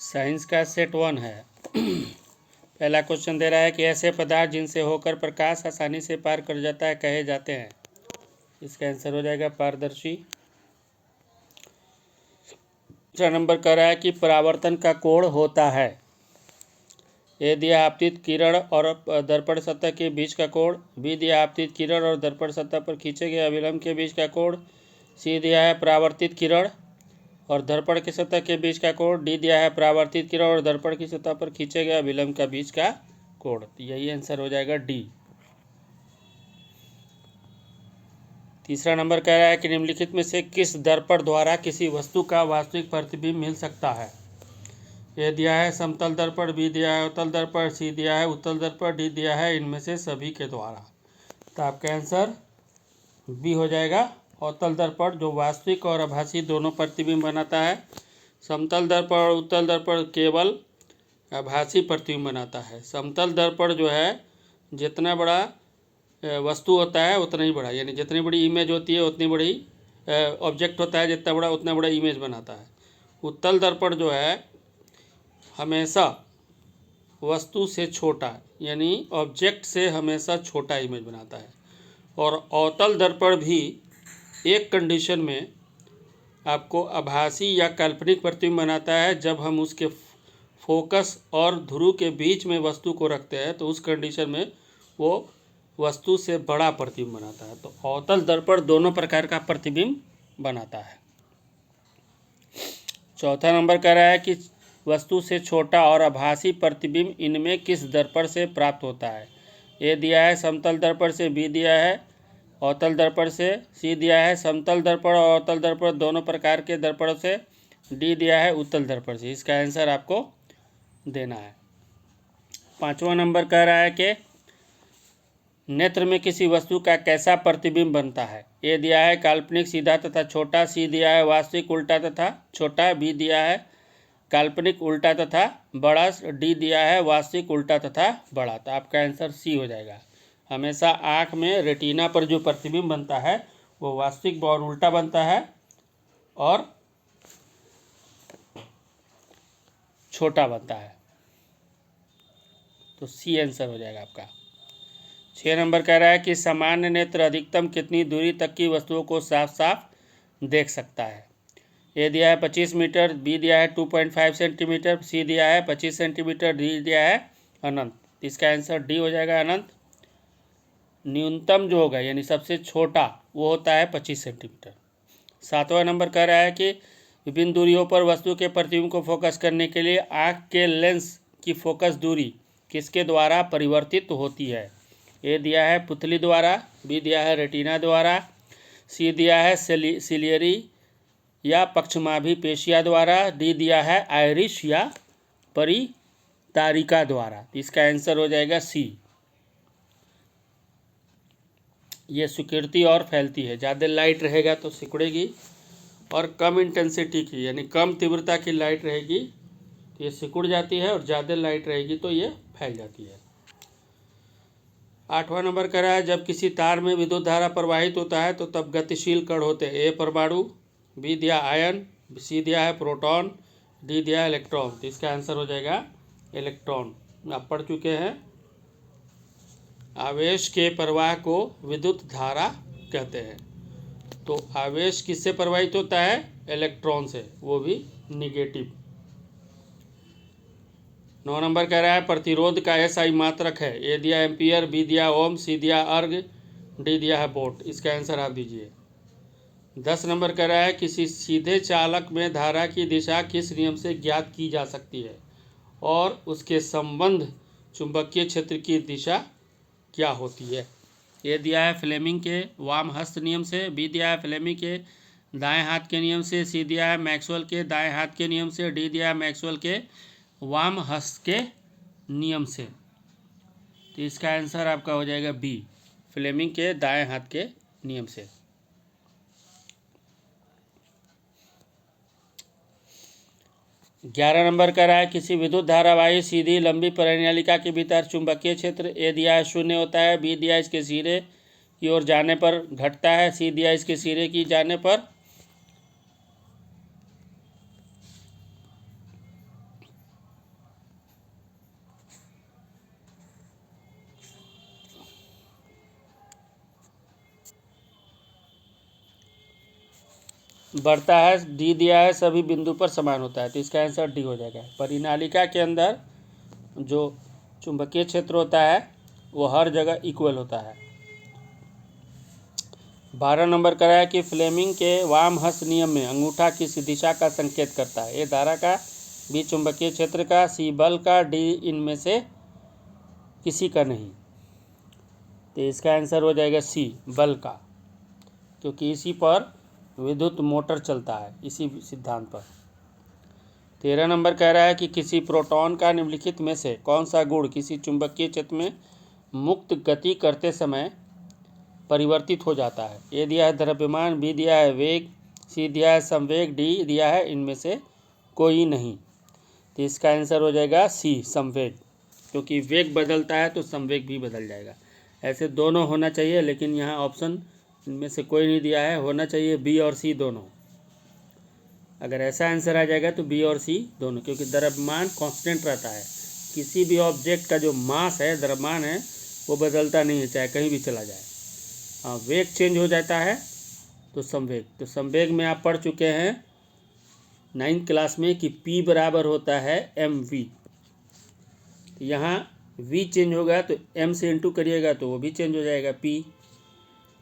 Science का set 1 है। पहला क्वेश्चन दे रहा है कि ऐसे पदार्थ जिनसे होकर प्रकाश आसानी से पार कर जाता है कहे जाते हैं। इसका आंसर हो जाएगा पारदर्शी। दूसरा नंबर कह रहा है कि परावर्तन का कोण होता है। ए दिया आपतित किरण और दर्पण सतह के बीच का कोण, बी दिया आपतित किरण और दर्पण सतह पर खींचे गए अभिलंब के बीच का कोण, सी दिया है परावर्तित किरण और दर्पण की सतह के बीच का कोण, डी दिया है परावर्तित किरण और दर्पण की सतह पर खींचे गए अभिलंब का बीच का कोण। यही आंसर हो जाएगा डी। तीसरा नंबर कह रहा है कि निम्नलिखित में से किस दर्पण द्वारा किसी वस्तु का वास्तविक प्रतिबिंब मिल सकता है। ए दिया है समतल दर्पण, बी दिया है उत्तल दर्पण, सी दिया है उत्तल दर्पण, डी दिया है इनमें से सभी के द्वारा। तो आपका आंसर बी हो जाएगा, अवतल दर्पण, जो वास्तविक और आभासी दोनों प्रतिबिंब बनाता है। समतल दर्पण और उत्तल दर्पण केवल आभासी प्रतिबिंब बनाता है। समतल दर्पण जो है जितना बड़ा वस्तु होता है उतना ही बड़ा, यानी जितनी बड़ी इमेज होती है उतनी बड़ी ऑब्जेक्ट होता है, जितना बड़ा उतना बड़ा इमेज बनाता है। उत्तल दर्पण जो है हमेशा वस्तु से छोटा, यानी ऑब्जेक्ट से हमेशा छोटा इमेज बनाता है। और अवतल दर्पण भी एक कंडीशन में आपको आभासी या काल्पनिक प्रतिबिंब बनाता है, जब हम उसके फोकस और ध्रुव के बीच में वस्तु को रखते हैं तो उस कंडीशन में वो वस्तु से बड़ा प्रतिबिंब बनाता है। तो अवतल दर्पण दोनों प्रकार का प्रतिबिंब बनाता है। चौथा नंबर कह रहा है कि वस्तु से छोटा और आभासी प्रतिबिंब इनमें किस दर्पण से प्राप्त होता है। ए दिया है समतल दर्पण से, बी दिया है अवतल दर्पण से, सी दिया है समतल दर्पण और अवतल दर्पण दोनों प्रकार के दर्पण से, डी दिया है उत्तल दर्पण से। इसका आंसर आपको देना है। पांचवा नंबर कह रहा है कि नेत्र में किसी वस्तु का कैसा प्रतिबिंब बनता है। ए दिया है काल्पनिक सीधा तथा छोटा, सी दिया है वास्तविक उल्टा तथा छोटा, बी दिया है काल्पनिक उल्टा तथा बड़ा, डी दिया है वास्तविक उल्टा तथा बड़ा। तो आपका आंसर सी हो जाएगा। हमेशा आँख में रेटिना पर जो प्रतिबिंब बनता है वो वास्तविक और उल्टा बनता है और छोटा बनता है। तो सी आंसर हो जाएगा आपका। 6 नंबर कह रहा है कि सामान्य नेत्र अधिकतम कितनी दूरी तक की वस्तुओं को साफ साफ देख सकता है। ए दिया है 25 मीटर, बी दिया है 2.5 सेंटीमीटर, सी दिया है 25 सेंटीमीटर, डी दिया है अनंत। इसका आंसर डी हो जाएगा अनंत। न्यूनतम जो होगा यानी सबसे छोटा वो होता है 25 सेंटीमीटर। 7वां नंबर कह रहा है कि विभिन्न दूरियों पर वस्तु के प्रतिबिंब को फोकस करने के लिए आँख के लेंस की फोकस दूरी किसके द्वारा परिवर्तित होती है। ए दिया है पुतली द्वारा, बी दिया है रेटिना द्वारा, सी दिया है सिलियरी या पक्षमाभी पेशिया द्वारा, डी दिया है आयरिश या परितारिका द्वारा। इसका आंसर हो जाएगा सी। ये सिकुड़ती और फैलती है। ज़्यादा लाइट रहेगा तो सिकुड़ेगी और कम इंटेंसिटी की यानी कम तीव्रता की लाइट रहेगी तो ये सिकुड़ जाती है और ज़्यादा लाइट रहेगी तो ये फैल जाती है। 8वां नंबर कह रहा है जब किसी तार में विद्युत धारा प्रवाहित होता है तो तब गतिशील कण होते हैं। ए परमाणु, बी दिया आयन, सी दिया है प्रोटॉन, डी दिया है इलेक्ट्रॉन। तो इसका आंसर हो जाएगा इलेक्ट्रॉन। आप पढ़ चुके हैं, आवेश के प्रवाह को विद्युत धारा कहते हैं। तो आवेश किससे प्रवाहित होता है? इलेक्ट्रॉन से, वो भी निगेटिव। 9 नंबर कह रहा है प्रतिरोध का एसआई मात्रक है। ए दिया एम्पियर, बी दिया ओम, सी दिया अर्ग, डी दिया है वोल्ट। इसका आंसर आप दीजिए। 10 नंबर कह रहा है किसी सीधे चालक में धारा की दिशा किस नियम से ज्ञात की जा सकती है और उसके संबंध चुंबकीय क्षेत्र की दिशा क्या होती है। ए दिया है फ्लेमिंग के वाम हस्त नियम से, बी दिया है फ्लेमिंग के दाएं हाथ के नियम से, सी दिया है मैक्सवेल के दाएं हाथ के नियम से, डी दिया है मैक्सवेल के वाम हस्त के नियम से। तो इसका आंसर आपका हो जाएगा बी, फ्लेमिंग के दाएं हाथ के नियम से। 11 नंबर का रहा है किसी विद्युत धारावाही सीधी लंबी परिनालिका के भीतर चुंबकीय क्षेत्र ए दिया है 0 होता है, बी दिया है इसके सिरे की ओर जाने पर घटता है, सी दिया इसके सिरे की जाने पर बढ़ता है, डी दिया है सभी बिंदु पर समान होता है, तो इसका आंसर डी हो जाएगा। परिनालिका के अंदर जो चुंबकीय क्षेत्र होता है वो हर जगह इक्वल होता है। 12 नंबर का है कि फ्लेमिंग के वाम हस्त नियम में अंगूठा किस दिशा का संकेत करता है? ए धारा का, बी चुंबकीय क्षेत्र का, सी बल का, डी इनमें से किसी का नहीं। तो इसका आंसर हो जाएगा सी बल का, क्योंकि इसी पर विद्युत मोटर चलता है, इसी सिद्धांत पर। 13 नंबर कह रहा है कि किसी प्रोटॉन का निम्नलिखित में से कौन सा गुण किसी चुंबकीय क्षेत्र में मुक्त गति करते समय परिवर्तित हो जाता है? ए दिया है द्रव्यमान, बी दिया है वेग, सी दिया है संवेग, डी दिया है इनमें से कोई नहीं। तो इसका आंसर हो जाएगा सी संवेग, क्योंकि वेग बदलता है तो संवेग भी बदल जाएगा। ऐसे दोनों होना चाहिए, लेकिन यहाँ ऑप्शन इनमें से कोई नहीं दिया है, होना चाहिए बी और सी दोनों। अगर ऐसा आंसर आ जाएगा तो बी और सी दोनों, क्योंकि द्रव्यमान कांस्टेंट रहता है। किसी भी ऑब्जेक्ट का जो मास है, द्रव्यमान है, वो बदलता नहीं है, चाहे कहीं भी चला जाए। हाँ, वेग चेंज हो जाता है तो संवेग। तो संवेग में आप पढ़ चुके हैं 9th क्लास में कि P बराबर होता है mv। यहाँ v चेंज होगा तो m से इंटू करिएगा तो वो भी चेंज हो जाएगा, P।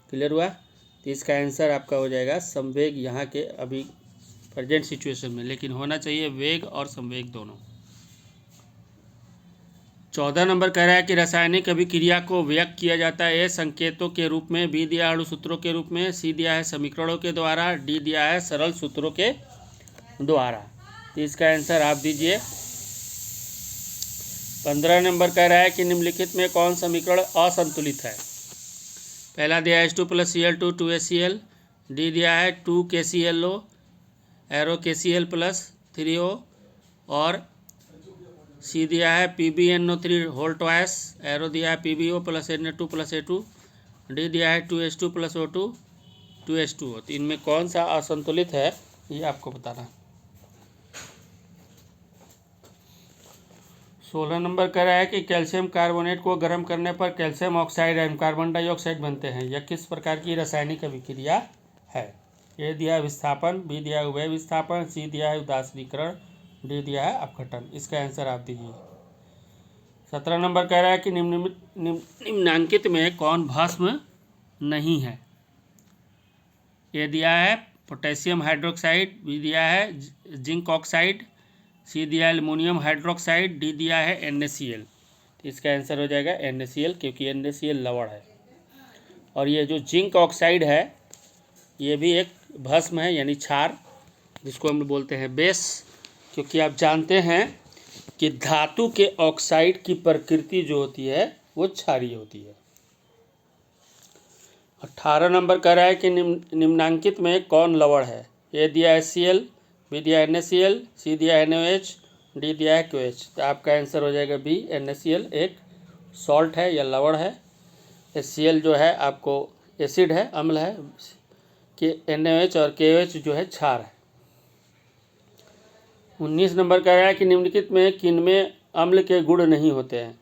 क्लियर हुआ? तो इसका आंसर आपका हो जाएगा संवेग यहाँ के अभी प्रेजेंट सिचुएशन में, लेकिन होना चाहिए वेग और संवेग दोनों। 14 नंबर कह रहा है कि रासायनिक अभिक्रिया को व्यक्त किया जाता है ए संकेतों के रूप में, बी दिया है अणुसूत्रों के रूप में, सी दिया है समीकरणों के द्वारा, डी दिया है सरल सूत्रों के द्वारा। तो इसका आंसर आप दीजिए। 15 नंबर कह रहा है कि निम्नलिखित में कौन समीकरण असंतुलित है? पहला दिया है H2+Cl2 2HCl, डी दिया है 2KClO arrow KCl plus 3O, और सी दिया है PbNO3 होल ट्वाइस एरो दिया है PbO plus Na2 plus A2, D दिया है 2H2 प्लस O2 2H2O। तो इनमें कौन सा असंतुलित है ये आपको बताना। 16 नंबर कह रहा है कि कैल्शियम कार्बोनेट को गर्म करने पर कैल्शियम ऑक्साइड एवं कार्बन डाइऑक्साइड बनते हैं, यह किस प्रकार की रासायनिक अभिक्रिया है? ए दिया है विस्थापन, बी दिया है उभय विस्थापन, सी दिया है उदासीनीकरण, डी दिया है अपघटन। इसका आंसर आप दीजिए। 17 नंबर कह रहा है कि निम्नांकित में कौन भस्म नहीं है? ए दिया है पोटेशियम हाइड्रोक्साइड, बी दिया है जिंक ऑक्साइड, सी दिया है एल्युमिनियम हाइड्रोक्साइड, डी दिया है NaCl। तो इसका आंसर हो जाएगा NaCl, क्योंकि NaCl लवण है। और ये जो जिंक ऑक्साइड है ये भी एक भस्म है, यानी क्षार, जिसको हम बोलते हैं बेस, क्योंकि आप जानते हैं कि धातु के ऑक्साइड की प्रकृति जो होती है वो क्षारीय होती है। 18 नंबर कह रहा है कि निम्नांकित में कौन लवण है? ए दिया है Cl, बी दिया है NaCl, सी दिया है NaOH, डी दिया है KOH। तो आपका आंसर हो जाएगा बी NaCl एक सॉल्ट है या लवण है। Cl जो है आपको एसिड है, अम्ल है, कि NaOH और KOH जो है क्षार है। 19 नंबर कह रहा है कि निम्नलिखित में किनमें अम्ल के गुण नहीं होते हैं?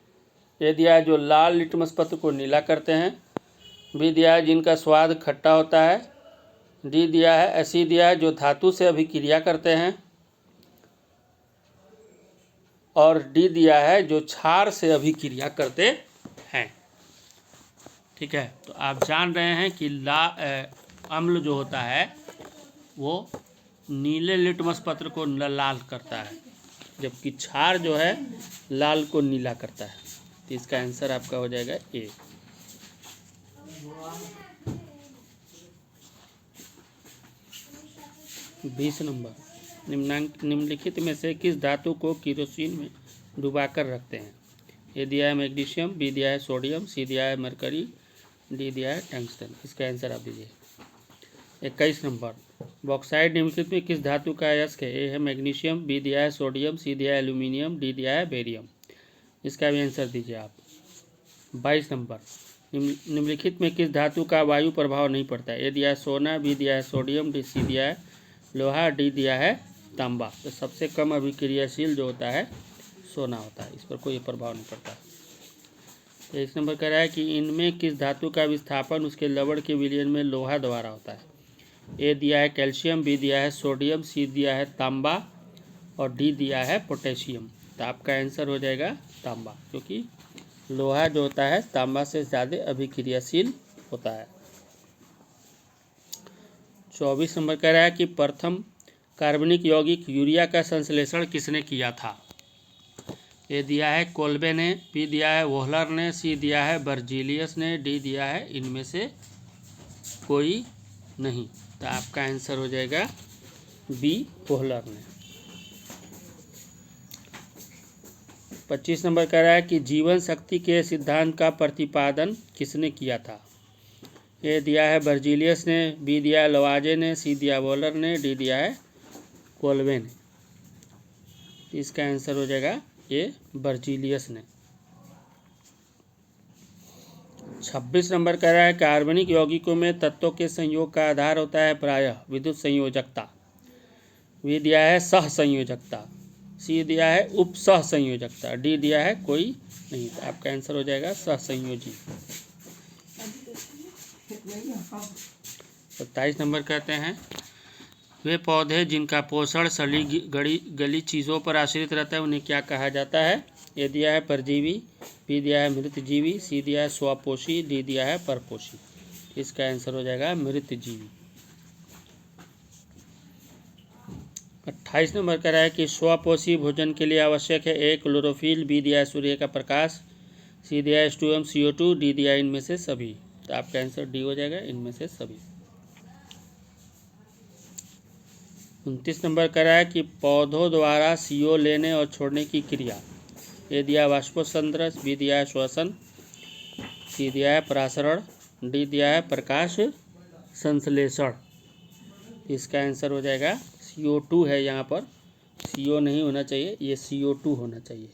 ए दिया है जो लाल लिटमस पत्र को नीला करते हैं, बी दिया है जिनका स्वाद खट्टा होता है, डी दिया है सी दिया है जो धातु से अभिक्रिया करते हैं, और डी दिया है जो क्षार से अभिक्रिया करते हैं। ठीक है, तो आप जान रहे हैं कि अम्ल जो होता है वो नीले लिटमस पत्र को लाल करता है, जबकि क्षार जो है लाल को नीला करता है। तो इसका आंसर आपका हो जाएगा ए। 20 नंबर निम्नलिखित में से किस धातु को केरोसिन में डुबाकर रखते हैं? ए दिया है मैग्नीशियम, बी दिया है सोडियम, सी दिया है मरकरी, डी दिया है टंगस्टन। इसका आंसर आप दीजिए। 21 नंबर बॉक्साइड निम्नलिखित में किस धातु का अयस्क है? ए है मैग्नीशियम, बी दिया है सोडियम, सी दिया है एल्यूमिनियम, डी दिया है बेरियम। इसका भी आंसर दीजिए आप। 22 नंबर निम्नलिखित में किस धातु का वायु प्रभाव नहीं पड़ता है? ए दिया है सोना, बी दिया है सोडियम, डी सी दिया है लोहा, डी दिया है तांबा। तो सबसे कम अभिक्रियाशील जो होता है सोना होता है, इस पर कोई प्रभाव नहीं पड़ता। 23 नंबर कह रहा है कि इनमें किस धातु का विस्थापन उसके लवण के विलयन में लोहा द्वारा होता है? ए दिया है कैल्शियम, बी दिया है सोडियम, सी दिया है तांबा और डी दिया है पोटेशियम। तो आपका आंसर हो जाएगा तांबा, क्योंकि लोहा जो होता है तांबा से ज़्यादा अभिक्रियाशील होता है। 24 नंबर कह रहा है कि प्रथम कार्बनिक यौगिक यूरिया का संश्लेषण किसने किया था। ए दिया है कोल्बे ने, बी दिया है वोहलर ने, सी दिया है बर्जीलियस ने, डी दिया है इनमें से कोई नहीं। तो आपका आंसर हो जाएगा बी वोहलर ने। 25 नंबर कह रहा है कि जीवन शक्ति के सिद्धांत का प्रतिपादन किसने किया था। ए दिया है बर्जीलियस ने, बी दिया है लवाजे ने, सी दिया वोहलर ने, डी दिया है कोल्बे ने। इसका आंसर हो जाएगा ये बर्जीलियस ने। 26 नंबर कह रहा है कार्बनिक यौगिकों में तत्वों के संयोग का आधार होता है प्रायः विद्युत संयोजकता। बी दिया है सह संयोजकता, सी दिया है उप सह संयोजकता, डी दिया है कोई नहीं। तो आपका आंसर हो जाएगा सह संयोजी। 27 नंबर कहते हैं वे पौधे जिनका पोषण सड़ी गली चीज़ों पर आश्रित रहता है उन्हें क्या कहा जाता है। ए दिया है परजीवी, बी दिया है मृतजीवी, सी दिया है स्वपोषी, डी दिया है परपोषी। इसका आंसर हो जाएगा मृतजीवी। 28 नंबर कह रहा है कि स्वपोषी भोजन के लिए आवश्यक है ए क्लोरोफिल, बी दिया है सूर्य का प्रकाश, सी दिया है H2M CO2, डी दिया है इनमें से सभी। तो आपका आंसर डी हो जाएगा इनमें से सभी। 29 नंबर कह रहा है कि पौधों द्वारा CO लेने और छोड़ने की क्रिया। ए दिया है वाष्पोत्सर्जन, बी दिया है श्वसन, सी दिया है परासरण, डी दिया है प्रकाश संश्लेषण। इसका आंसर हो जाएगा CO2 है, यहाँ पर CO नहीं होना चाहिए, ये CO2 होना चाहिए।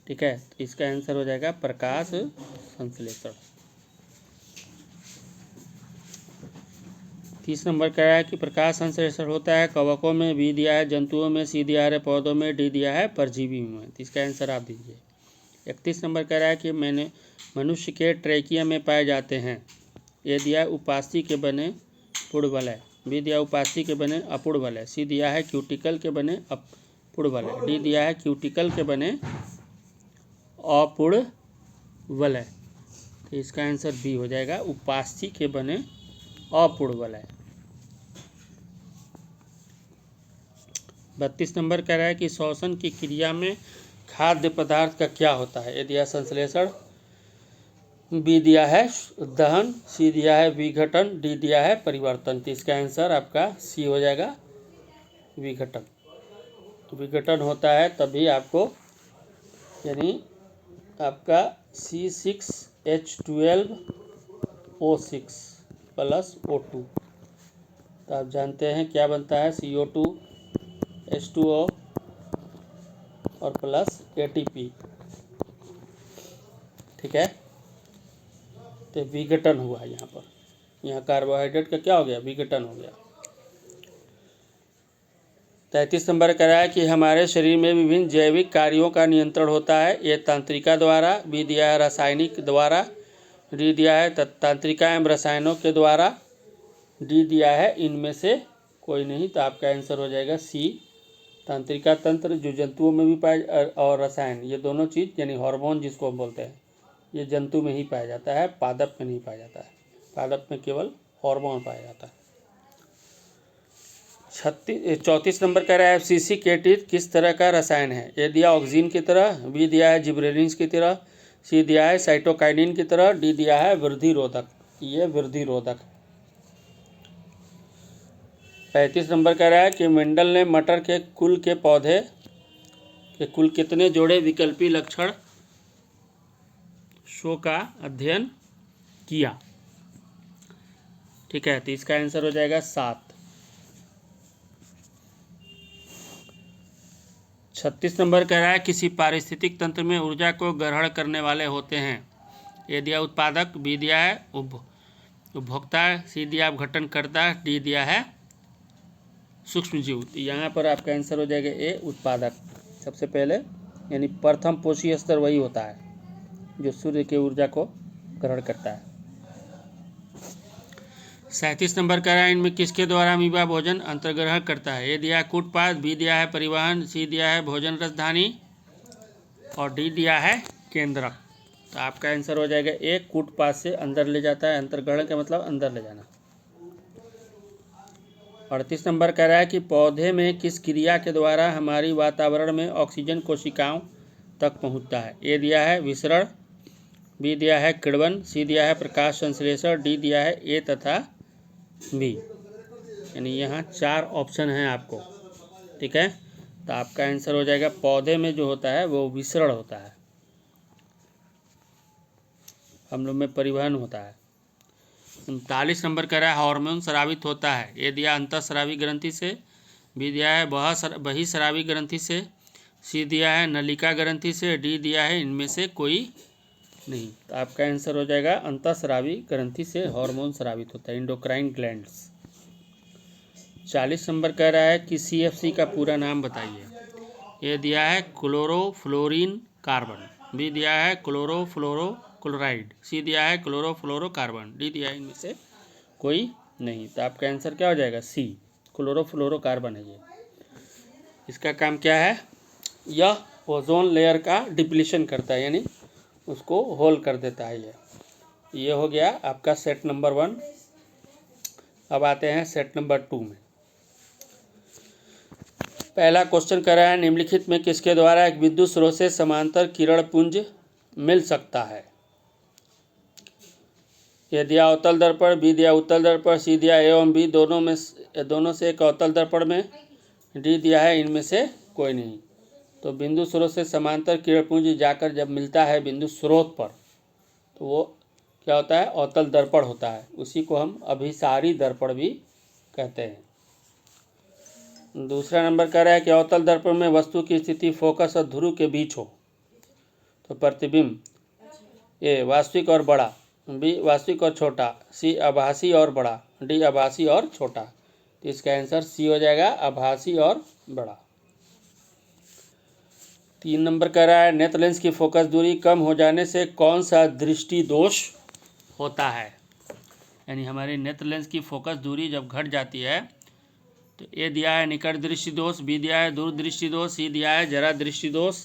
ठीक है, तो इसका आंसर हो जाएगा प्रकाश संश्लेषण। 30 नंबर कह रहा है कि प्रकाश संश्लेषण होता है कवकों में, बी दिया है जंतुओं में, सी दिया है पौधों में, डी दिया है परजीवी में। तो इसका आंसर आप दीजिए। 31 नंबर कह रहा है कि मनुष्य के ट्रैकिया में पाए जाते हैं। ए दिया है उपास्थि के बने पुड़वलय, बी दिया उपास्थि के बने अपुड़वलय, सी दिया है क्यूटिकल के बने अपुड़वलय, डी दिया है क्यूटिकल के बने अपुड़वलय। तो इसका आंसर बी हो जाएगा उपास्थि के बने अपुड़वलय। 32 नंबर कह रहा है कि श्वसन की क्रिया में खाद्य पदार्थ का क्या होता है। ए दिया संश्लेषण, बी दिया है दहन, सी दिया है विघटन, डी दिया है परिवर्तन। तो इसका आंसर आपका सी हो जाएगा विघटन। विघटन होता है तभी आपको, यानी आपका C6H12O6 प्लस O2। तो आप जानते हैं क्या बनता है, CO2 H2O और प्लस ATP। ठीक है, तो विघटन हुआ यहाँ पर, यहाँ कार्बोहाइड्रेट का क्या हो गया, विघटन हो गया। 33 नंबर कह रहा है कि हमारे शरीर में विभिन्न जैविक कार्यों का नियंत्रण होता है। ये तांत्रिका द्वारा, बी दिया है रासायनिक द्वारा, डी दिया है तांत्रिका एवं रसायनों के द्वारा, डी दिया है इनमें से कोई नहीं। तो आपका आंसर हो जाएगा सी तांत्रिका तंत्र, जो जंतुओं में भी पाए, और रसायन, ये दोनों चीज़ यानी हार्मोन जिसको हम बोलते हैं, ये जंतु में ही पाया जाता है, पादप में नहीं पाया जाता है। पादप में केवल हार्मोन पाया जाता है। 34 नंबर कह रहा है FCC केटिन किस तरह का रसायन है। ए दिया ऑक्सीजन की तरह, बी दिया है जिब्रेलिन की तरह, सी दिया है साइटोकाइनिन की तरह, डी दिया है वृद्धि रोधक। ये वृद्धि रोधक। 35 नंबर कह रहा है कि मेंडल ने मटर के कुल के पौधे के कुल कितने जोड़े विकल्पी लक्षण शो का अध्ययन किया। ठीक है, तो इसका आंसर हो जाएगा 7। 36 नंबर कह रहा है किसी पारिस्थितिक तंत्र में ऊर्जा को ग्रहण करने वाले होते हैं। ए दिया उत्पादक, बी दिया है उपभोक्ता, सी दिया अपघटनकर्ता, डी दिया है सूक्ष्मजीव। यहाँ पर आपका आंसर हो जाएगा ए उत्पादक। सबसे पहले यानी प्रथम पोषी स्तर वही होता है जो सूर्य की ऊर्जा को ग्रहण करता है। 37 नंबर कह रहा है इनमें किसके द्वारा अमीबा भोजन अंतर्ग्रहण करता है। ए दिया है कूटपाद, बी दिया है परिवहन, सी दिया है भोजन रसधानी और डी दिया है केंद्रक। तो आपका आंसर हो जाएगा ए, कूटपाद से अंदर ले जाता है। अंतर्ग्रहण का मतलब अंदर ले जाना। 38 नंबर कह रहा है कि पौधे में किस क्रिया के द्वारा हमारी वातावरण में ऑक्सीजन कोशिकाओं तक पहुंचता है। ए दिया है विसरण, बी दिया है किण्वन, सी दिया है प्रकाश संश्लेषण, डी दिया है ए तथा बी। यानी यहाँ 4 ऑप्शन हैं आपको, ठीक है। तो आपका आंसर हो जाएगा पौधे में जो होता है वो विसरण होता है, हम लोग में परिवहन होता है। 39 नंबर कह रहा है हार्मोन स्रावित होता है। ए दिया अंतःस्रावी ग्रंथि से, बी दिया है बहिःस्रावी ग्रंथि से, सी दिया है नलिका ग्रंथि से, डी दिया है इनमें से कोई नहीं। तो आपका आंसर हो जाएगा अंतःस्रावी ग्रंथि से हार्मोन स्रावित होता है, एंडोक्राइन ग्लैंड्स। 40 नंबर कह रहा है कि CFC का पूरा नाम बताइए। ए दिया है क्लोरोफ्लोरीन कार्बन, बी दिया है क्लोरोफ्लोरोक्लोराइड, सी दिया है क्लोरोफ्लोरोकार्बन, डी दिया है इनमें से कोई नहीं। तो आपका आंसर क्या हो जाएगा सी, क्लोरोफ्लोरोकार्बन है ये। इसका काम क्या है, यह ओजोन लेयर का डिप्लीशन करता है, यानी उसको होल कर देता है। ये हो गया आपका सेट नंबर 1। अब आते हैं सेट नंबर 2 में। पहला क्वेश्चन कर रहा है निम्नलिखित में किसके द्वारा एक विद्युत स्रोत से समांतर किरण पुंज मिल सकता है। ये दिया अवतल दर्पण, बी दिया उत्तल दर्पण, सी दिया ए एवं बी दोनों से एक अवतल दर्पण में, डी दिया है इनमें से कोई नहीं। तो बिंदु स्रोत से समांतर किरण पुंज जाकर जब मिलता है बिंदु स्रोत पर तो वो क्या होता है, अवतल दर्पण होता है। उसी को हम अभिसारी दर्पण भी कहते हैं। दूसरा नंबर कह रहा है कि अवतल दर्पण में वस्तु की स्थिति फोकस और ध्रुव के बीच हो तो प्रतिबिंब ए वास्तविक और बड़ा, बी वास्तविक और छोटा, सी आभासी और बड़ा, डी आभासी और छोटा। तो इसका आंसर सी हो जाएगा, आभासी और बड़ा। 3 नंबर कह रहा है नेत्र लेंस की फोकस दूरी कम हो जाने से कौन सा दृष्टि दोष होता है। यानी हमारी नेत्र लेंस की फोकस दूरी जब घट जाती है तो ए दिया है निकट दृष्टि दोष, बी दिया है दूर दृष्टि दोष, सी दिया है जरा दृष्टि दोष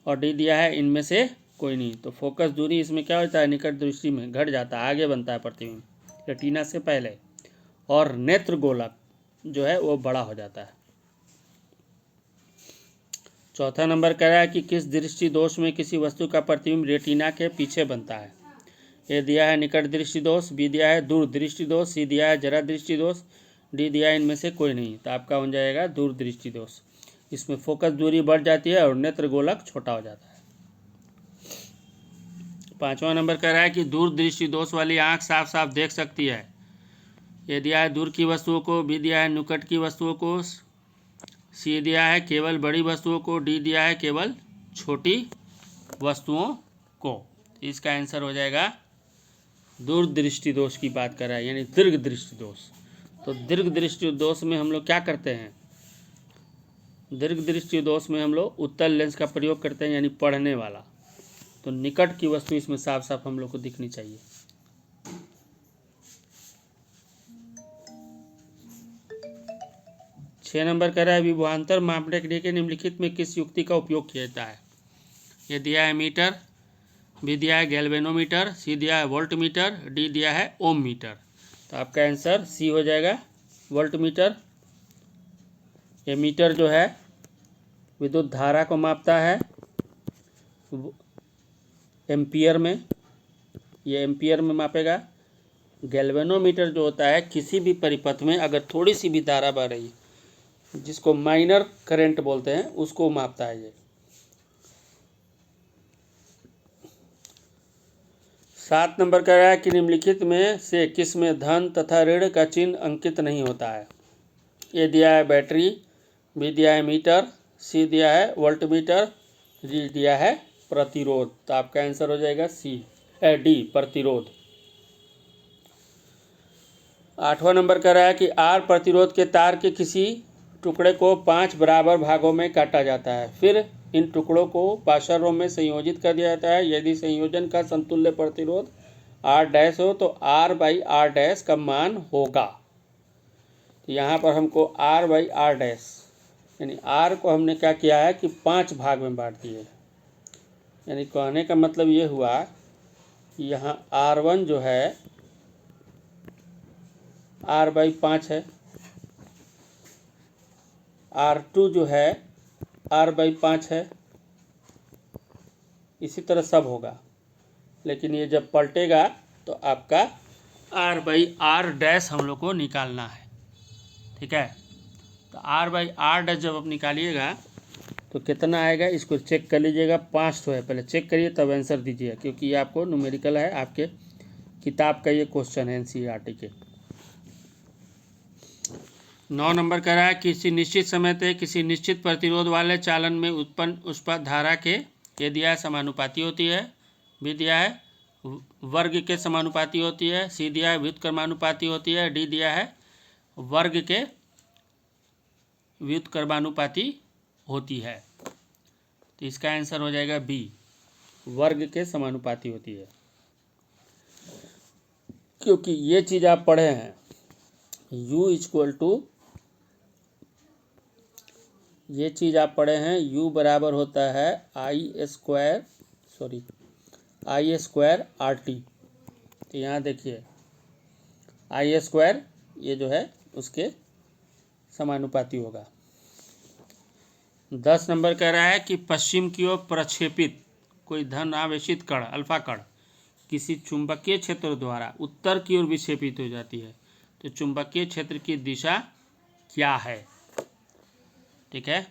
और डी दिया है इनमें से कोई नहीं। तो फोकस दूरी इसमें क्या होता है, निकट दृष्टि में घट जाता है, आगे बनता है प्रतिबिंब रेटिना से पहले, और नेत्र गोलक जो है वो बड़ा हो जाता है। चौथा नंबर कह रहा है कि किस दृष्टि दोष में किसी वस्तु का प्रतिबिंब रेटिना के पीछे बनता है। ए दिया है निकट दृष्टि दोष, बी दिया है दूर दृष्टि दोष, सी दिया है जरा दृष्टि दोष, डी दिया है इनमें से कोई नहीं। तो आपका हो जाएगा दूर दृष्टि दोष। इसमें फोकस दूरी बढ़ जाती है और नेत्र गोलक छोटा हो जाता है। 5वां नंबर कह रहा है कि दूर दृष्टि दोष वाली आंख साफ साफ देख सकती है। ए दिया है दूर की वस्तुओं को, बी दिया है निकट की वस्तुओं को, सी दिया है केवल बड़ी वस्तुओं को, डी दिया है केवल छोटी वस्तुओं को। इसका आंसर हो जाएगा दूर दृष्टि दोष की बात कर रहा है, यानी दीर्घ दृष्टि दोष। तो दीर्घ दृष्टि दोष में हम लोग क्या करते हैं, दीर्घ दृष्टि दोष में हम लोग उत्तल लेंस का प्रयोग करते हैं, यानी पढ़ने वाला। तो निकट की वस्तु इसमें साफ साफ हम लोग को दिखनी चाहिए। छः नंबर कह रहा है विभवांतर मापने के लिए निम्नलिखित में किस युक्ति का उपयोग किया जाता है। ये दिया है मीटर, बी दिया है गैल्वेनोमीटर, सी दिया है वोल्ट मीटर, डी दिया है ओम मीटर। तो आपका आंसर सी हो जाएगा, वोल्ट मीटर। ये मीटर जो है विद्युत धारा को मापता है एम्पियर में, ये एम्पियर में मापेगा। गैल्वेनोमीटर जो होता है किसी भी परिपथ में अगर थोड़ी सी भी धारा बह रही है जिसको माइनर करंट बोलते हैं उसको मापता है ये। 7 नंबर कह रहा है कि निम्नलिखित में से किस में धन तथा ऋण का चिन्ह अंकित नहीं होता है। ए दिया है बैटरी, बी दिया है मीटर, सी दिया है वोल्ट मीटर, डी दिया है प्रतिरोध। तो आपका आंसर हो जाएगा डी प्रतिरोध। 8वां नंबर कह रहा है कि आर प्रतिरोध के तार के किसी टुकड़े को 5 बराबर भागों में काटा जाता है, फिर इन टुकड़ों को पाशरों में संयोजित कर दिया जाता है। यदि संयोजन का समतुल्य प्रतिरोध आर डैश हो तो आर बाई आर डैश का मान होगा। तो यहाँ पर हमको आर बाई आर डैश यानी आर को हमने क्या किया है कि 5 भाग में बांट दिए। यानी कहने का मतलब ये हुआ कि यहाँ R1 जो है R बाई 5 है, R2 जो है R बाई 5 है, इसी तरह सब होगा। लेकिन ये जब पलटेगा तो आपका R बाई R डैश हम लोग को निकालना है। ठीक है, तो R बाई R डैश जब आप निकालिएगा तो कितना आएगा इसको चेक कर लीजिएगा। 5 है, पहले चेक करिए तब आंसर दीजिएगा, क्योंकि ये आपको न्यूमेरिकल है, आपके किताब का ये क्वेश्चन है NCERT के। 9 नंबर कह रहा है किसी निश्चित समय तक किसी निश्चित प्रतिरोध वाले चालन में उत्पन्न उत्पाद धारा के ये दिया है समानुपाती होती है, बी दिया है वर्ग के समानुपाती होती है, सी दिया है व्युत्क्रमानुपाती होती है, डी दिया है वर्ग के व्युत्क्रमानुपाती होती है। तो इसका आंसर हो जाएगा बी, वर्ग के समानुपाती होती है। क्योंकि ये चीज़ आप पढ़े हैं u इक्वल टू, ये चीज़ आप पढ़े हैं u बराबर होता है आई स्क्वायर आर टी। तो यहाँ देखिए आई स्क्वायर ये जो है उसके समानुपाती होगा। 10 नंबर कह रहा है कि पश्चिम की ओर प्रक्षेपित कोई धन आवेशित कण अल्फा कण किसी चुंबकीय क्षेत्र द्वारा उत्तर की ओर विक्षेपित हो जाती है, तो चुंबकीय क्षेत्र की दिशा क्या है? ठीक है,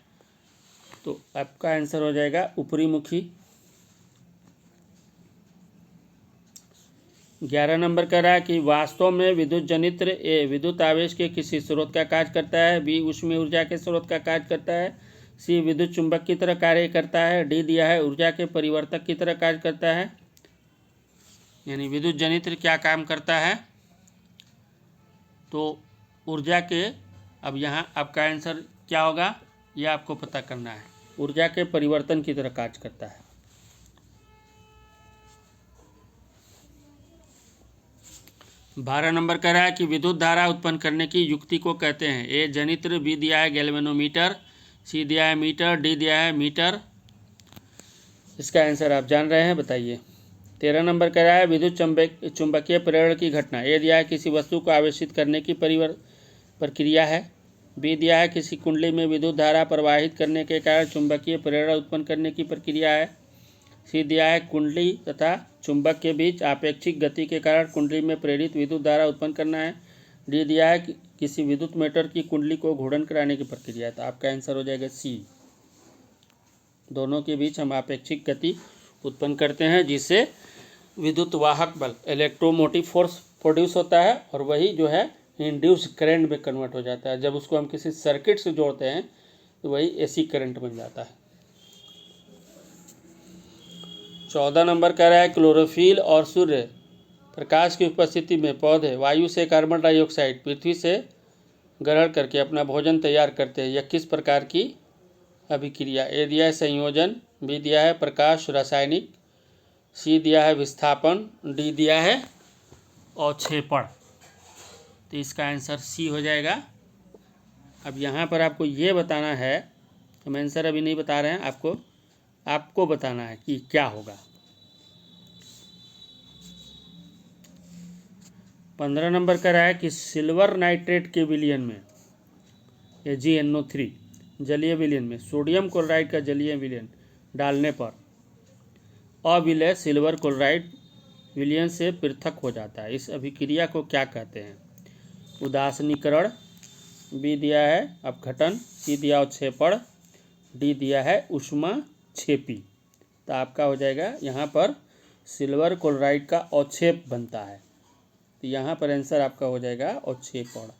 तो आपका आंसर हो जाएगा ऊपरी मुखी। 11 नंबर कह रहा है कि वास्तव में विद्युत जनित्र ए विद्युत आवेश के किसी स्रोत का कार्य करता है, बी ऊष्मीय ऊर्जा के स्रोत का कार्य करता है, सी विद्युत चुंबक की तरह कार्य करता है, डी दिया है ऊर्जा के परिवर्तक की तरह कार्य करता है। यानी विद्युत जनित्र क्या काम करता है? तो ऊर्जा के, अब यहाँ आपका आंसर क्या होगा ये आपको पता करना है, ऊर्जा के परिवर्तन की तरह कार्य करता है। बारह नंबर कह रहा है कि विद्युत धारा उत्पन्न करने की युक्ति को कहते हैं, ए जनित्र, बी दिया है गैल्वेनोमीटर, सी दिया है मीटर, डी दिया है मीटर। इसका आंसर आप जान रहे हैं, बताइए। 13 नंबर कह रहा है विद्युत चुंबकीय प्रेरण की घटना, ए दिया है किसी वस्तु को आवेशित करने की प्रक्रिया है, बी दिया है किसी कुंडली में विद्युत धारा प्रवाहित करने के कारण चुंबकीय प्रेरण उत्पन्न करने की प्रक्रिया है, सी दिया है कुंडली तथा चुंबक के बीच आपेक्षिक गति के कारण कुंडली में प्रेरित विद्युत धारा उत्पन्न करना है, डी दिया है कि किसी विद्युत मीटर की कुंडली को घूर्णन कराने की प्रक्रिया है। तो आपका आंसर हो जाएगा सी, दोनों के बीच हम आपेक्षिक गति उत्पन्न करते हैं जिससे विद्युत वाहक बल इलेक्ट्रोमोटिव फोर्स प्रोड्यूस होता है और वही जो है इंड्यूस्ड करंट में कन्वर्ट हो जाता है। जब उसको हम किसी सर्किट से जोड़ते हैं तो वही एसी करंट बन जाता है। 14 नंबर कह रहा है क्लोरोफिल और सूर्य प्रकाश की उपस्थिति में पौधे वायु से कार्बन डाइऑक्साइड पृथ्वी से ग्रहण करके अपना भोजन तैयार करते हैं, यह किस प्रकार की अभिक्रिया? ए दिया है संयोजन, बी दिया है प्रकाश रासायनिक, सी दिया है विस्थापन, डी दिया है अवक्षेपण। तो इसका आंसर सी हो जाएगा। अब यहाँ पर आपको ये बताना है, हम आंसर अभी नहीं बता रहे हैं, आपको बताना है कि क्या होगा। 15 नंबर का रहा है कि सिल्वर नाइट्रेट के विलयन में AgNO3 जलीय विलयन में सोडियम क्लोराइड का जलीय विलयन डालने पर अविलय सिल्वर क्लोराइड विलयन से पृथक हो जाता है। इस अभिक्रिया को क्या कहते हैं? उदासीनीकरण, बी दिया है अपघटन, सी दिया अवक्षेपण, डी दिया है ऊष्माक्षेपी। तो आपका हो जाएगा यहाँ पर सिल्वर क्लोराइड का अवक्षेप बनता है, तो यहाँ पर आंसर आपका हो जाएगा अवक्षेपण।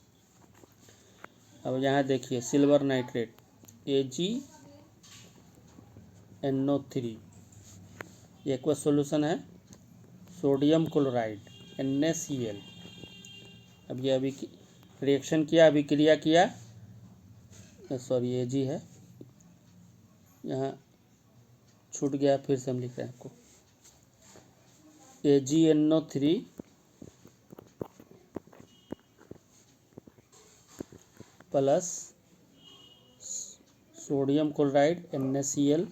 अब यहाँ देखिए silver nitrate AgNO3 aqueous solution है, सोडियम क्लोराइड NaCl। अब ये अभी रिएक्शन किया, अभिक्रिया किया, सॉरी Ag है, यहाँ छूट गया, फिर से हम लिख रहे हैं आपको। AgNO3 plus sodium chloride NaCl,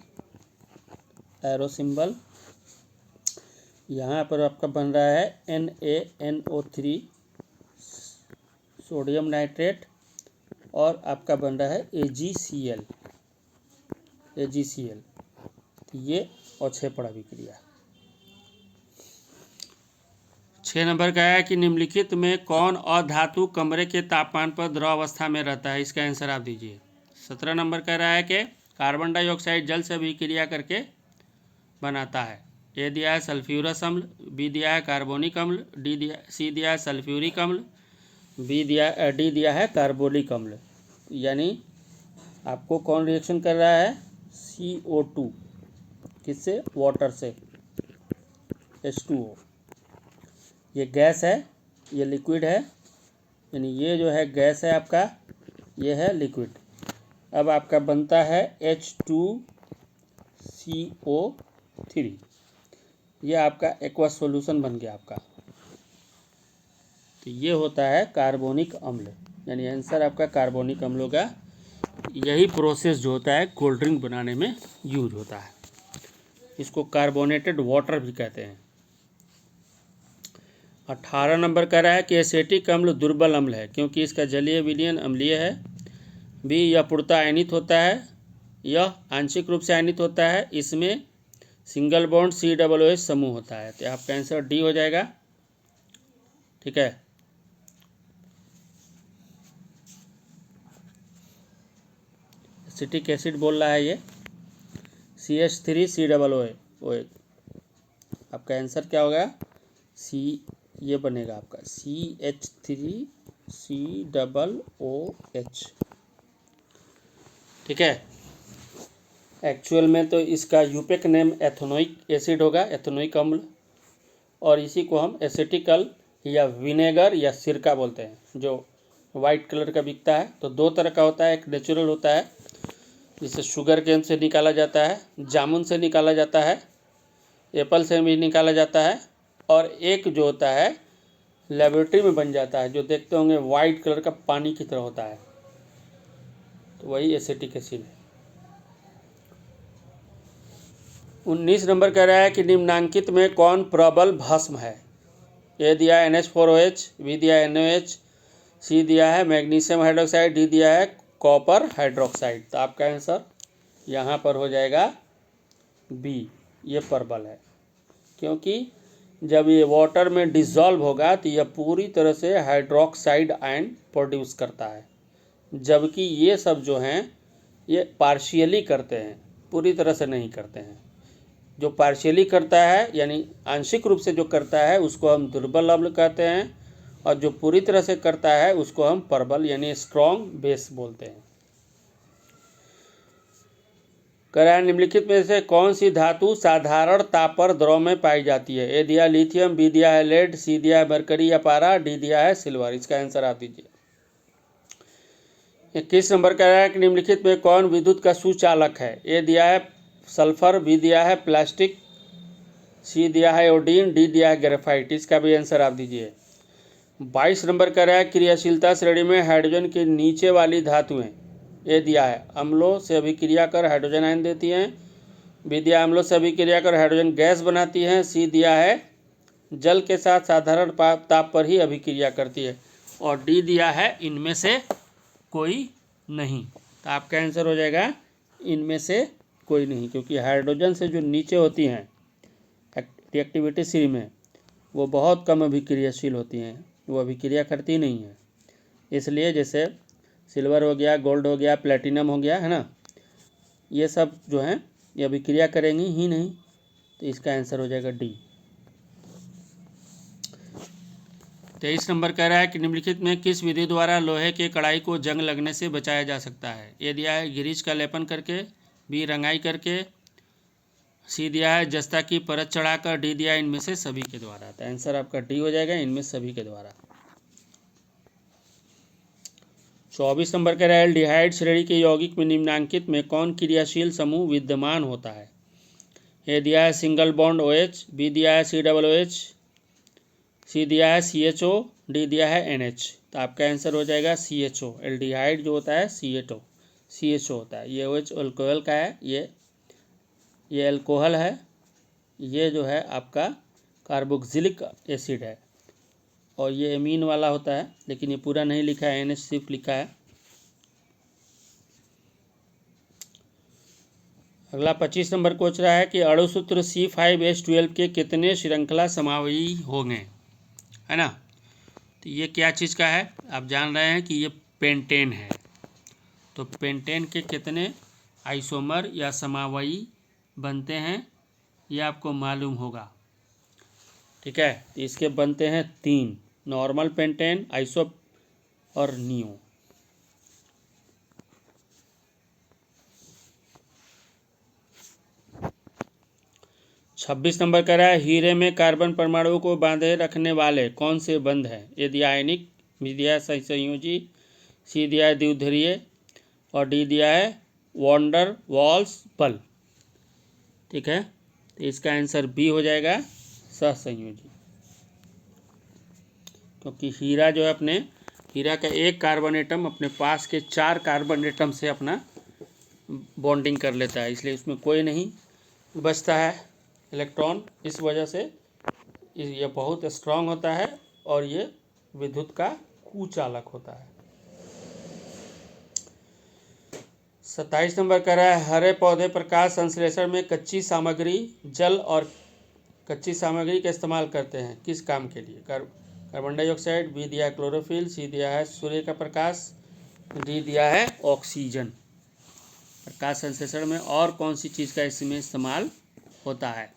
arrow symbol. यहाँ पर आपका बन रहा है NaNO3 सोडियम नाइट्रेट, और आपका बन रहा है AgCl। तो ये और 6 पड़ अभिक्रिया। 6 नंबर का है कि निम्नलिखित में कौन अधातु कमरे के तापमान पर द्रव अवस्था में रहता है, इसका आंसर आप दीजिए। 17 नंबर कह रहा है कि कार्बन डाइऑक्साइड जल से अभिक्रिया करके बनाता है। ए दिया है सल्फ्यूरस अम्ल, बी दिया है कार्बोनिक अम्ल, सी दिया है सल्फ्यूरिक अम्ल, डी दिया है कार्बोनिक अम्ल। यानी आपको कौन रिएक्शन कर रहा है? CO2 किससे? वाटर से, H2O। ये गैस है, ये लिक्विड है, यानी ये जो है गैस है आपका, ये है लिक्विड। अब आपका बनता है H2CO3, ये आपका एक्वस सॉल्यूशन बन गया आपका। तो ये होता है कार्बोनिक अम्ल, यानी आंसर आपका कार्बोनिक अम्लों का। यही प्रोसेस जो होता है कोल्ड ड्रिंक बनाने में यूज होता है। इसको कार्बोनेटेड वाटर भी कहते हैं। 18 नंबर कह रहा है कि एसेटिक अम्ल दुर्बल अम्ल है क्योंकि इसका जलीय विलयन अम्लीय है। बी, यह पूर्णतः आयनित होता है, यह आंशिक रूप से आयनित होता है, इसमें सिंगल बॉन्ड COOH समूह होता है। तो आपका आंसर डी हो जाएगा। ठीक है, एसिटिक एसिड बोल रहा है ये, CH3COOH। आपका आंसर क्या होगा? ये बनेगा आपका CH3COOH। ठीक है, एक्चुअल में तो इसका यूपेक नेम एथेनोइक एसिड होगा, एथेनोइक अम्ल, और इसी को हम एसेटिकल या विनेगर या सिरका बोलते हैं, जो वाइट कलर का बिकता है। तो 2 तरह का होता है, एक नेचुरल होता है जिसे शुगर केन से निकाला जाता है, जामुन से निकाला जाता है, एप्पल से भी निकाला जाता है, और एक जो होता है लेबोरेटरी में बन जाता है, जो देखते होंगे वाइट कलर का पानी की तरह होता है, तो वही एसिटिक एसिड है। 19 नंबर कह रहा है कि निम्नांकित में कौन प्रबल भस्म है? ए दिया है NH4OH, बी दिया है NaOH, सी दिया है मैग्नीशियम हाइड्रोक्साइड, डी दिया है कॉपर हाइड्रोक्साइड। तो आपका आंसर यहाँ पर हो जाएगा बी, ये प्रबल है, क्योंकि जब ये वाटर में डिसॉल्व होगा तो यह पूरी तरह से हाइड्रोक्साइड आयन प्रोड्यूस करता है, जबकि ये सब जो हैं ये पार्शियली करते हैं, पूरी तरह से नहीं करते हैं। जो पार्शियली करता है यानी आंशिक रूप से जो करता है उसको हम दुर्बल अम्ल कहते हैं, और जो पूरी तरह से करता है उसको हम प्रबल यानी स्ट्रॉन्ग बेस बोलते हैं। कह रहा है निम्नलिखित में से कौन सी धातु साधारण ताप पर द्रव में पाई जाती है? ए दिया लिथियम, बी दिया है लेड, सी दिया है मरकरी या पारा, डी दिया है सिल्वर। इसका आंसर आप दीजिए। 21 नंबर कह रहा है कि निम्नलिखित में कौन विद्युत का सुचालक है? ए दिया है सल्फर, बी दिया है प्लास्टिक, सी दिया है आयोडीन, डी दिया है ग्रेफाइट। इसका भी आंसर आप दीजिए। 22 नंबर कह रहा है क्रियाशीलता श्रेणी में हाइड्रोजन के नीचे वाली धातुएं। ए दिया है अम्लों से अभिक्रिया कर हाइड्रोजन आयन देती हैं, बी दिया अम्लों से अभिक्रिया कर हाइड्रोजन गैस बनाती हैं, सी दिया है जल के साथ साधारण ताप पर ही अभिक्रिया करती है, और डी दिया है इनमें से कोई नहीं। तो आपका आंसर हो जाएगा इनमें से कोई नहीं, क्योंकि हाइड्रोजन से जो नीचे होती हैं रिएक्टिविटी श्रेणी में वो बहुत कम अभिक्रियाशील होती हैं, वो अभिक्रिया करती नहीं है। इसलिए जैसे सिल्वर हो गया, गोल्ड हो गया, प्लेटिनम हो गया, है ना, ये सब जो हैं ये अभिक्रिया करेंगी ही नहीं। तो इसका आंसर हो जाएगा डी। 23 नंबर कह रहा है कि निम्नलिखित में किस विधि द्वारा लोहे के कड़ाई को जंग लगने से बचाया जा सकता है? ए दिया है गिरीज का लेपन करके, बी रंगाई करके, सी दिया है जस्ता की परत चढ़ाकर, डी दिया है इनमें से सभी के द्वारा। तो आंसर आपका डी हो जाएगा, इनमें सभी के द्वारा। 24 नंबर कह रहा है एल्डिहाइड श्रेणी के यौगिक में निम्नांकित में कौन क्रियाशील समूह विद्यमान होता है? ए दिया है सिंगल बॉन्ड OH, बी दिया है COOH, सी दिया है CHO, डी दिया है NH। तो आपका आंसर हो जाएगा CHO। एल्डिहाइड जो होता है CHO होता है। ये OH अल्कोहल का है, ये अल्कोहल है, ये जो है आपका कार्बोक्सिलिक एसिड है, और ये एमीन वाला होता है, लेकिन ये पूरा नहीं लिखा है, NH सिर्फ लिखा है। अगला 25 नंबर पूछ रहा है कि अणुसूत्र C5H12 के कितने श्रृंखला समावयी होंगे, है ना। तो ये क्या चीज़ का है, आप जान रहे हैं कि ये पेंटेन है। तो पेंटेन के कितने आइसोमर या समावयी बनते हैं ये आपको मालूम होगा, ठीक है। तो इसके बनते हैं 3, नॉर्मल पेंटेन, आइसो और नियो। छब्बीस नंबर कह रहा है हीरे में कार्बन परमाणु को बांधे रखने वाले कौन से बंध हैं। ए दिया आयनिक, बी दिया है सहसंयोजी, सी दिया है द्विध्रुवीय और डी दिया है वॉन्डर वॉल्स बल, ठीक है। तो इसका आंसर बी हो जाएगा सहसंयोजी, क्योंकि हीरा जो है अपने हीरा का एक कार्बन एटम अपने पास के 4 कार्बन एटम से अपना बॉन्डिंग कर लेता है, इसलिए उसमें कोई नहीं बचता है इलेक्ट्रॉन। इस वजह से ये बहुत स्ट्रांग होता है और ये विद्युत का कुचालक होता है। 27 नंबर कह रहा है हरे पौधे प्रकाश संश्लेषण में कच्ची सामग्री जल और कच्ची सामग्री का इस्तेमाल करते हैं किस काम के लिए। कार्बन डाइऑक्साइड, बी दिया है क्लोरोफिल, सी दिया है सूर्य का प्रकाश, डी दिया है ऑक्सीजन। प्रकाश संश्लेषण में और कौन सी चीज़ का इसमें इस्तेमाल होता है।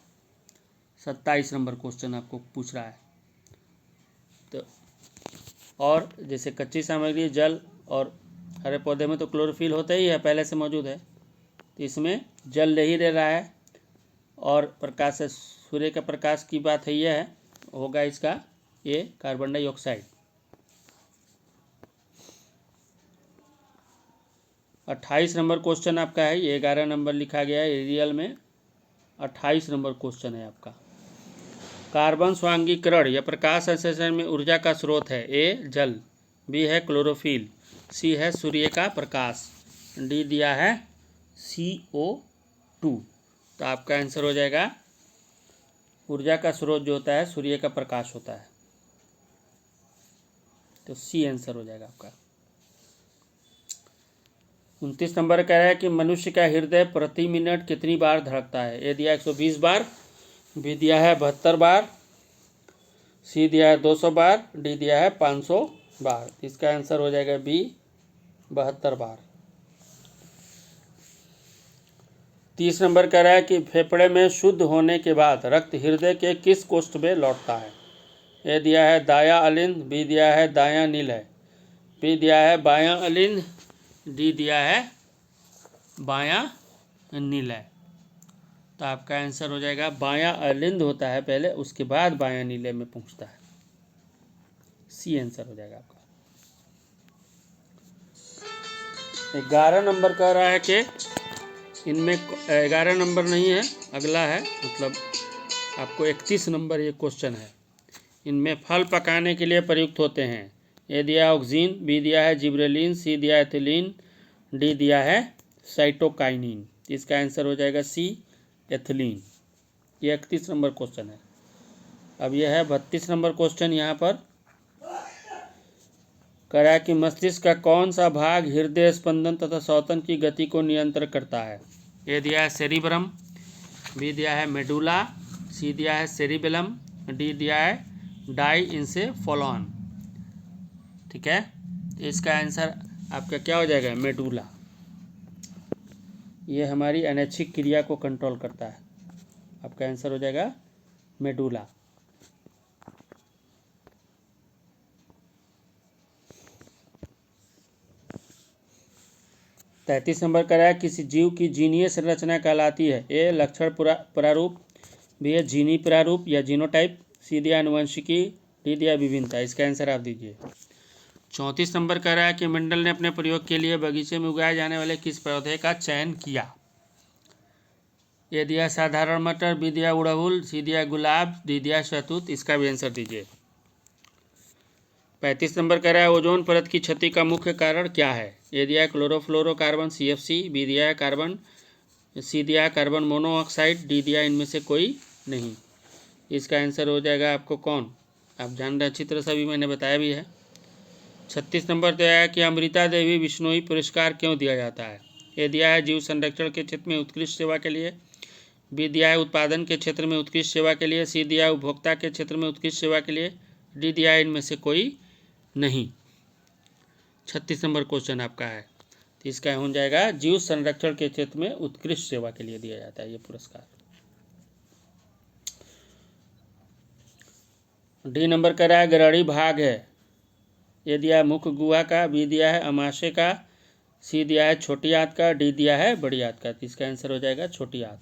27 नंबर क्वेश्चन आपको पूछ रहा है। तो और जैसे कच्ची सामग्री जल, और हरे पौधे में तो क्लोरोफिल होता ही है, पहले से मौजूद है, तो इसमें जल नहीं रह रहा है, और प्रकाश से सूर्य का प्रकाश की बात है, यह है होगा इसका ये कार्बन डाइऑक्साइड। 28 नंबर क्वेश्चन आपका है, ये 11 नंबर लिखा गया है, रियल में 28 नंबर क्वेश्चन है आपका। कार्बन स्वांगीकरण या प्रकाश संश्लेषण में ऊर्जा का स्रोत है। ए जल, बी है क्लोरोफिल, सी है सूर्य का प्रकाश, डी दिया है CO2। तो आपका आंसर हो जाएगा ऊर्जा का स्रोत जो होता है सूर्य का प्रकाश होता है, तो सी आंसर हो जाएगा आपका। 29 नंबर कह रहा है कि मनुष्य का हृदय प्रति मिनट कितनी बार धड़कता है। ए दिया 120 बार, बी दिया है 72 बार, सी दिया है 200 बार, डी दिया है 500 बार। इसका आंसर हो जाएगा बी 72 बार। 30 नंबर कह रहा है कि फेफड़े में शुद्ध होने के बाद रक्त हृदय के किस कोष्ठ में लौटता है। ए दिया है दायां अलिंद, बी दिया है दायां नीलय, बी दिया है बायां अलिंद, डी दिया है बायां नीलय। तो आपका आंसर हो जाएगा बायां अलिंद होता है पहले, उसके बाद बायां नीलय में पहुंचता है, सी आंसर हो जाएगा आपका। 11 नंबर कह रहा है कि इनमें 11 नंबर नहीं है, अगला है, मतलब आपको 31 नंबर ये क्वेश्चन है। इनमें फल पकाने के लिए प्रयुक्त होते हैं। ए दिया ऑक्सीन, बी दिया है जिब्रेलिन, सी दिया है एथिलीन, डी दिया है साइटोकाइनिन। इसका आंसर हो जाएगा सी एथिलीन। ये 31 नंबर क्वेश्चन है। अब यह है 32 नंबर क्वेश्चन। यहाँ पर कह रहा है कि मस्तिष्क का कौन सा भाग हृदय स्पंदन तथा श्वसन की गति को नियंत्रण करता है। ए दिया है सेरिब्रम, बी दिया है मेडुला, सी दिया है सेरिबेलम, डी दिया है डाइंसेफेलॉन। ठीक है, तो इसका आंसर आपका क्या हो जाएगा, मेडुला। ये हमारी अनैच्छिक क्रिया को कंट्रोल करता है। आपका आंसर हो जाएगा मेडुला। तैंतीस नंबर का है किसी जीव की जीनीय संरचना कहलाती है। ए लक्षण प्रारूप, बी है जीनी प्रारूप या जीनोटाइप, सी दिया आनुवंशिकी, डी दिया विभिन्नता। इसका आंसर आप दीजिए। 34 नंबर कह रहा है कि मंडल ने अपने प्रयोग के लिए बगीचे में उगाए जाने वाले किस पौधे का चयन किया। ए दिया साधारण मटर, बी दिया उड़हुल, सी दिया गुलाब, डी दिया शहतूत। इसका भी आंसर दीजिए। 35 नंबर कह रहा है ओजोन परत की क्षति का मुख्य कारण क्या है। ए दिया क्लोरोफ्लोरोकार्बन CFC, बी दिया कार्बन, सी दिया कार्बन मोनोऑक्साइड, डी दिया इनमें से कोई नहीं। इसका आंसर हो जाएगा आपको कौन, आप जान रहे अच्छी तरह से, अभी मैंने बताया भी है। 36 नंबर दिया है कि अमृता देवी बिश्नोई पुरस्कार क्यों दिया जाता है। ए दिया है जीव संरक्षण के क्षेत्र में उत्कृष्ट सेवा के लिए, बी दिया है उत्पादन के क्षेत्र में उत्कृष्ट सेवा के लिए, सी दिया है उपभोक्ता के क्षेत्र में उत्कृष्ट सेवा के लिए, डी दिया है इनमें से कोई नहीं। 36 नंबर क्वेश्चन आपका है, तो इसका हो जाएगा जीव संरक्षण के क्षेत्र में उत्कृष्ट सेवा के लिए दिया जाता है ये पुरस्कार। डी नंबर कह रहा है ग्रहणी भाग है। ये दिया है मुख्य गुहा का, बी दिया है अमाशय का, सी दिया है छोटी आंत का, डी दिया है बड़ी आंत का। तो इसका आंसर हो जाएगा छोटी आंत।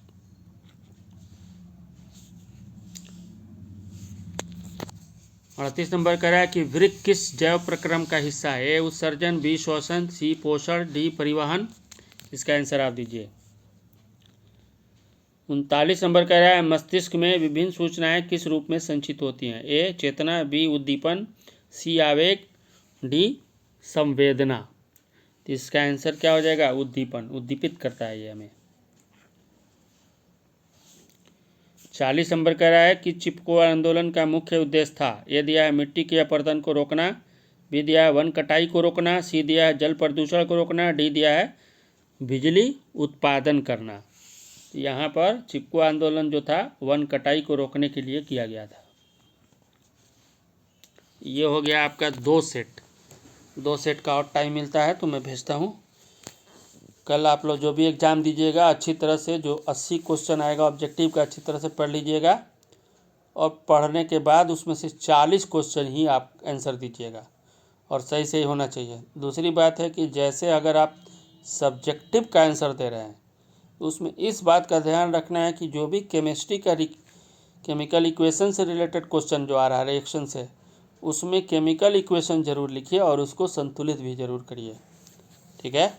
38 नंबर कह रहा है कि वृक्क किस जैव प्रक्रम का हिस्सा है। ए उत्सर्जन, बी श्वसन, सी पोषण, डी परिवहन। इसका आंसर आप दीजिए। 39 नंबर कह रहा है मस्तिष्क में विभिन्न सूचनाएं किस रूप में संचित होती हैं। ए चेतना, बी उद्दीपन, सी आवेग, डी संवेदना। तो इसका आंसर क्या हो जाएगा, उद्दीपन, उद्दीपित करता है ये हमें। 40 नंबर कह रहा है कि चिपको आंदोलन का मुख्य उद्देश्य था। ये दिया है मिट्टी के अपरदन को रोकना, बी दिया है वन कटाई को रोकना, सी दिया है जल प्रदूषण को रोकना, डी दिया है बिजली उत्पादन करना। यहाँ पर चिपको आंदोलन जो था वन कटाई को रोकने के लिए किया गया था। ये हो गया आपका 2 सेट का और टाइम मिलता है तो मैं भेजता हूँ। कल आप लोग जो भी एग्ज़ाम दीजिएगा अच्छी तरह से, जो 80 क्वेश्चन आएगा ऑब्जेक्टिव का अच्छी तरह से पढ़ लीजिएगा, और पढ़ने के बाद उसमें से 40 क्वेश्चन ही आप आंसर दीजिएगा, और सही सही होना चाहिए। दूसरी बात है कि जैसे अगर आप सब्जेक्टिव का आंसर दे रहे हैं तो उसमें इस बात का ध्यान रखना है कि जो भी केमिस्ट्री का केमिकल इक्वेशन से रिलेटेड क्वेश्चन जो आ रहा है रिएक्शन से, उसमें केमिकल इक्वेशन ज़रूर लिखिए और उसको संतुलित भी ज़रूर करिए। ठीक है।